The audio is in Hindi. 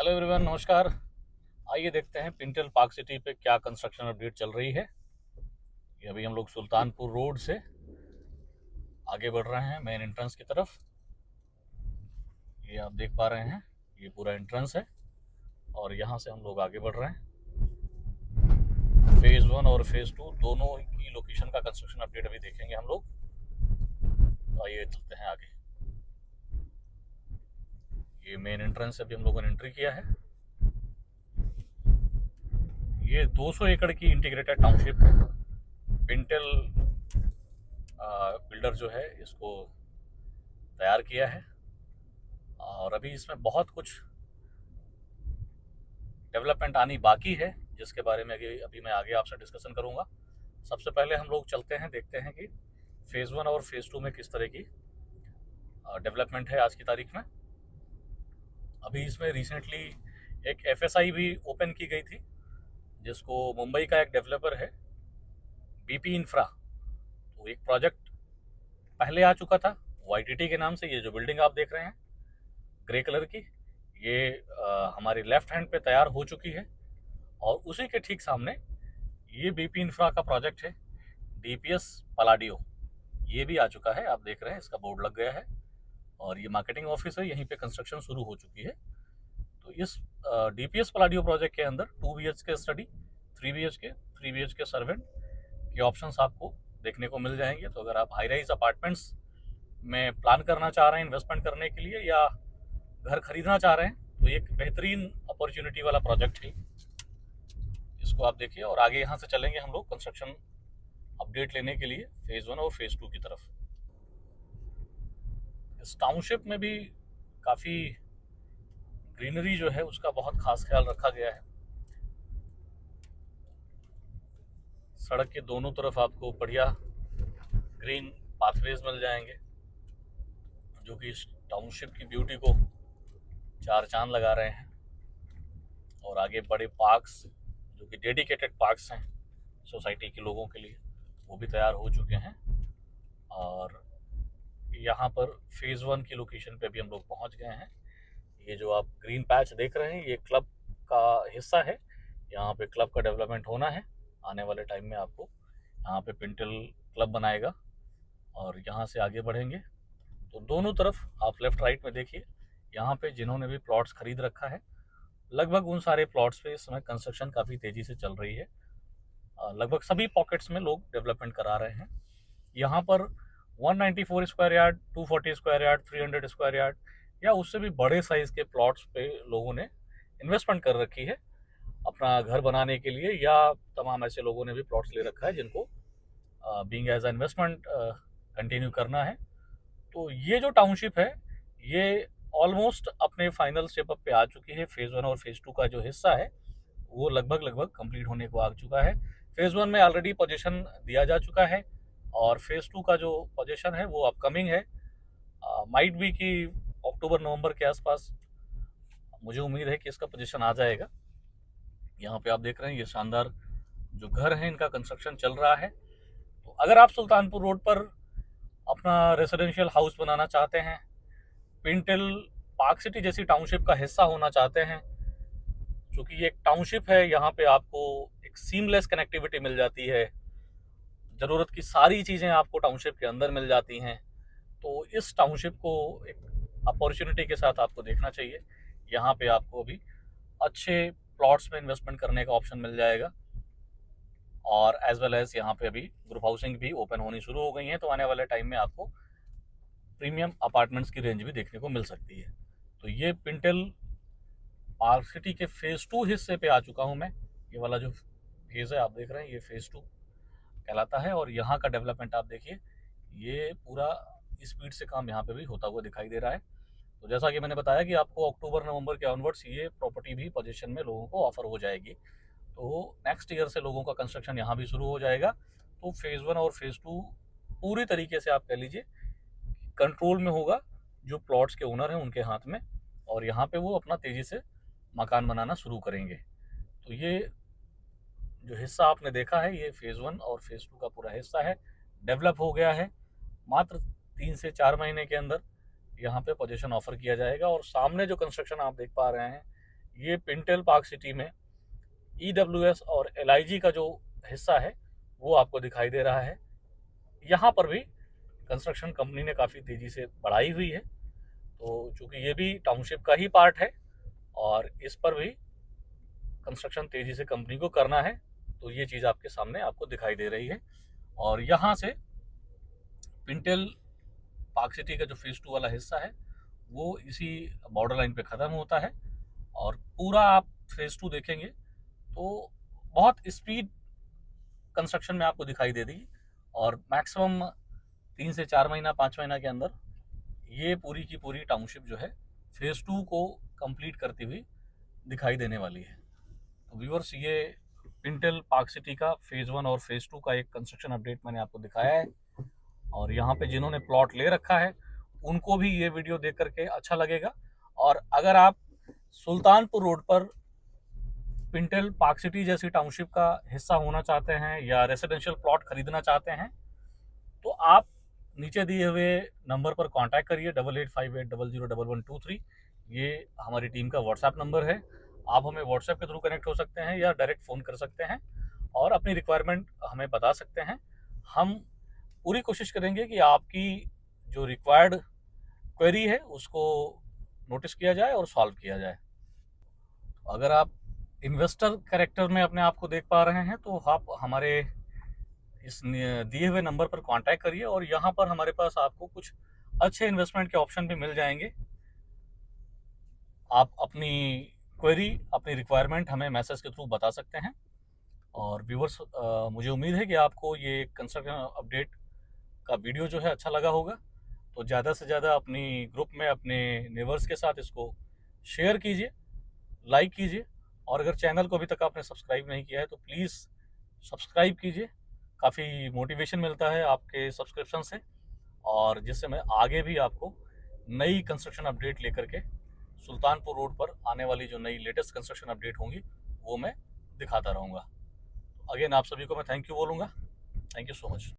हेलो एवरीवन, नमस्कार। आइए देखते हैं पिंटल पार्क सिटी पे क्या कंस्ट्रक्शन अपडेट चल रही है। ये अभी हम लोग सुल्तानपुर रोड से आगे बढ़ रहे हैं मेन एंट्रेंस की तरफ। ये आप देख पा रहे हैं, ये पूरा एंट्रेंस है और यहाँ से हम लोग आगे बढ़ रहे हैं। फेज़ 1 और फेज़ 2 दोनों की लोकेशन का कंस्ट्रक्शन अपडेट अभी देखेंगे हम लोग। तो आइए चलते हैं आगे। ये मेन एंट्रेंस अभी हम लोगों ने एंट्री किया है। ये 200 एकड़ की इंटीग्रेटेड टाउनशिप है। पिंटल बिल्डर जो है इसको तैयार किया है और अभी इसमें बहुत कुछ डेवलपमेंट आनी बाकी है, जिसके बारे में अभी मैं आगे आपसे डिस्कशन करूंगा। सबसे पहले हम लोग चलते हैं, देखते हैं कि फेज़ 1 और फेज़ 2 में किस तरह की डेवलपमेंट है आज की तारीख में। अभी इसमें रिसेंटली एक एफएसआई भी ओपन की गई थी, जिसको मुंबई का एक डेवलपर है बीपी इंफ्रा। तो एक प्रोजेक्ट पहले आ चुका था वाईटीटी के नाम से। ये जो बिल्डिंग आप देख रहे हैं ग्रे कलर की, ये हमारी लेफ्ट हैंड पे तैयार हो चुकी है और उसी के ठीक सामने ये बीपी इंफ्रा का प्रोजेक्ट है डीपीएस पलाडियो। ये भी आ चुका है, आप देख रहे हैं इसका बोर्ड लग गया है और ये मार्केटिंग ऑफिस है, यहीं पे कंस्ट्रक्शन शुरू हो चुकी है। तो इस डीपीएस पलाडियो प्रोजेक्ट के अंदर 2 BHK स्टडी, 3 BHK सर्वेंट के ऑप्शंस आपको देखने को मिल जाएंगे। तो अगर आप हाई राइज अपार्टमेंट्स में प्लान करना चाह रहे हैं इन्वेस्टमेंट करने के लिए या घर खरीदना चाह रहे हैं, तो एक बेहतरीन अपॉर्चुनिटी वाला प्रोजेक्ट है। इसको आप देखिए और आगे यहाँ से चलेंगे हम लोग कंस्ट्रक्शन अपडेट लेने के लिए फेज़ 1 और फेज़ 2 की तरफ। इस टाउनशिप में भी काफ़ी ग्रीनरी जो है उसका बहुत खास ख्याल रखा गया है। सड़क के दोनों तरफ आपको बढ़िया ग्रीन पाथवेज मिल जाएंगे, जो कि इस टाउनशिप की ब्यूटी को चार चांद लगा रहे हैं। और आगे बड़े पार्क्स, जो कि डेडिकेटेड पार्क्स हैं सोसाइटी के लोगों के लिए, वो भी तैयार हो चुके हैं। और यहाँ पर फेज़ 1 की लोकेशन पे भी हम लोग पहुँच गए हैं। ये जो आप ग्रीन पैच देख रहे हैं, ये क्लब का हिस्सा है। यहाँ पे क्लब का डेवलपमेंट होना है आने वाले टाइम में। आपको यहाँ पे पिंटल क्लब बनाएगा और यहाँ से आगे बढ़ेंगे तो दोनों तरफ आप लेफ्ट राइट में देखिए, यहाँ पे जिन्होंने भी प्लॉट्स खरीद रखा है, लगभग उन सारे प्लॉट्स पे इस समय कंस्ट्रक्शन काफ़ी तेज़ी से चल रही है। लगभग सभी पॉकेट्स में लोग डेवलपमेंट करा रहे हैं। यहाँ पर 194 square yard, 240 square yard, 300 square yard या उससे भी बड़े साइज़ के प्लॉट्स पे लोगों ने इन्वेस्टमेंट कर रखी है अपना घर बनाने के लिए, या तमाम ऐसे लोगों ने भी प्लॉट्स ले रखा है जिनको बीइंग एज इन्वेस्टमेंट कंटिन्यू करना है। तो ये जो टाउनशिप है ये ऑलमोस्ट अपने फाइनल स्टेप अप पे आ चुकी है। फेज़ 1 और फेज़ 2 का जो हिस्सा है वो लगभग कंप्लीट होने को आ चुका है। फेज़ 1 में ऑलरेडी पोजीशन दिया जा चुका है और फेज़ 2 का जो पोजीशन है वो अपकमिंग है। माइट भी कि अक्टूबर नवंबर के आसपास मुझे उम्मीद है कि इसका पोजीशन आ जाएगा। यहाँ पे आप देख रहे हैं ये शानदार जो घर है इनका कंस्ट्रक्शन चल रहा है। तो अगर आप सुल्तानपुर रोड पर अपना रेजिडेंशियल हाउस बनाना चाहते हैं, पिंटल पार्क सिटी जैसी टाउनशिप का हिस्सा होना चाहते हैं, क्योंकि ये एक टाउनशिप है, यहाँ पे आपको एक सीमलेस कनेक्टिविटी मिल जाती है, ज़रूरत की सारी चीज़ें आपको टाउनशिप के अंदर मिल जाती हैं। तो इस टाउनशिप को एक अपॉर्चुनिटी के साथ आपको देखना चाहिए। यहाँ पे आपको अभी अच्छे प्लॉट्स में इन्वेस्टमेंट करने का ऑप्शन मिल जाएगा और एज वेल एज यहाँ पे अभी ग्रुप हाउसिंग भी ओपन होनी शुरू हो गई हैं। तो आने वाले टाइम में आपको प्रीमियम अपार्टमेंट्स की रेंज भी देखने को मिल सकती है। तो ये पिंटल पार्क सिटी के फेज़ 2 हिस्से पे आ चुका हूँ मैं। ये वाला जो फेज़ है आप देख रहे हैं ये फेज़ 2 कहलाता है और यहाँ का डेवलपमेंट आप देखिए, ये पूरा स्पीड से काम यहाँ पे भी होता हुआ दिखाई दे रहा है। तो जैसा कि मैंने बताया कि आपको अक्टूबर नवंबर के ऑनवर्ड्स ये प्रॉपर्टी भी पोजीशन में लोगों को ऑफर हो जाएगी। तो नेक्स्ट ईयर से लोगों का कंस्ट्रक्शन यहाँ भी शुरू हो जाएगा। तो फेज़ 1 और फेज़ 2 पूरी तरीके से आप कह लीजिए कंट्रोल में होगा, जो प्लॉट्स के ओनर हैं उनके हाथ में, और यहाँ पे वो अपना तेज़ी से मकान बनाना शुरू करेंगे। तो ये जो हिस्सा आपने देखा है ये फेज़ 1 और फेज़ 2 का पूरा हिस्सा है, डेवलप हो गया है। मात्र 3 से 4 महीने के अंदर यहाँ पे पोजीशन ऑफर किया जाएगा। और सामने जो कंस्ट्रक्शन आप देख पा रहे हैं ये पिंटल पार्क सिटी में EWS और LIG का जो हिस्सा है वो आपको दिखाई दे रहा है। यहाँ पर भी कंस्ट्रक्शन कंपनी ने काफ़ी तेज़ी से बढ़ाई हुई है, तो चूँकि ये भी टाउनशिप का ही पार्ट है और इस पर भी कंस्ट्रक्शन तेज़ी से कंपनी को करना है, तो ये चीज़ आपके सामने आपको दिखाई दे रही है। और यहाँ से पिंटल पार्क सिटी का जो फेज़ 2 वाला हिस्सा है वो इसी बॉर्डर लाइन पे ख़त्म होता है और पूरा आप फेज़ 2 देखेंगे तो बहुत स्पीड कंस्ट्रक्शन में आपको दिखाई दे देगी और मैक्सिमम 3 से 4 महीना 5 महीना के अंदर ये पूरी की पूरी टाउनशिप जो है फेज़ 2 को कंप्लीट करती हुई दिखाई देने वाली है। तो व्यूअर्स, ये पिंटल पार्क सिटी का फेज़ 1 और फेज़ 2 का एक कंस्ट्रक्शन अपडेट मैंने आपको दिखाया है और यहाँ पे जिन्होंने प्लॉट ले रखा है उनको भी ये वीडियो देख करके अच्छा लगेगा। और अगर आप सुल्तानपुर रोड पर पिंटल पार्क सिटी जैसी टाउनशिप का हिस्सा होना चाहते हैं या रेसिडेंशियल प्लॉट खरीदना चाहते हैं तो आप नीचे दिए हुए नंबर पर कांटेक्ट करिए 8858001123। ये हमारी टीम का व्हाट्सएप नंबर है। आप हमें व्हाट्सएप के थ्रू कनेक्ट हो सकते हैं या डायरेक्ट फ़ोन कर सकते हैं और अपनी रिक्वायरमेंट हमें बता सकते हैं। हम पूरी कोशिश करेंगे कि आपकी जो रिक्वायर्ड क्वेरी है उसको नोटिस किया जाए और सॉल्व किया जाए। अगर आप इन्वेस्टर कैरेक्टर में अपने आप को देख पा रहे हैं तो आप हमारे इस दिए हुए नंबर पर कांटेक्ट करिए और यहाँ पर हमारे पास आपको कुछ अच्छे इन्वेस्टमेंट के ऑप्शन भी मिल जाएंगे। आप अपनी क्वेरी, अपनी रिक्वायरमेंट हमें मैसेज के थ्रू बता सकते हैं। और व्यूवर्स, मुझे उम्मीद है कि आपको ये कंस्ट्रक्शन अपडेट का वीडियो जो है अच्छा लगा होगा, तो ज़्यादा से ज़्यादा अपनी ग्रुप में अपने नेबर्स के साथ इसको शेयर कीजिए, लाइक कीजिए और अगर चैनल को अभी तक आपने सब्सक्राइब नहीं किया है तो प्लीज़ सब्सक्राइब कीजिए। काफ़ी मोटिवेशन मिलता है आपके सब्सक्रिप्शन से और जिससे मैं आगे भी आपको नई कंस्ट्रक्शन अपडेट लेकर के सुल्तानपुर रोड पर आने वाली जो नई लेटेस्ट कंस्ट्रक्शन अपडेट होंगी वो मैं दिखाता रहूँगा। अगेन आप सभी को मैं थैंक यू बोलूँगा। Thank you so much.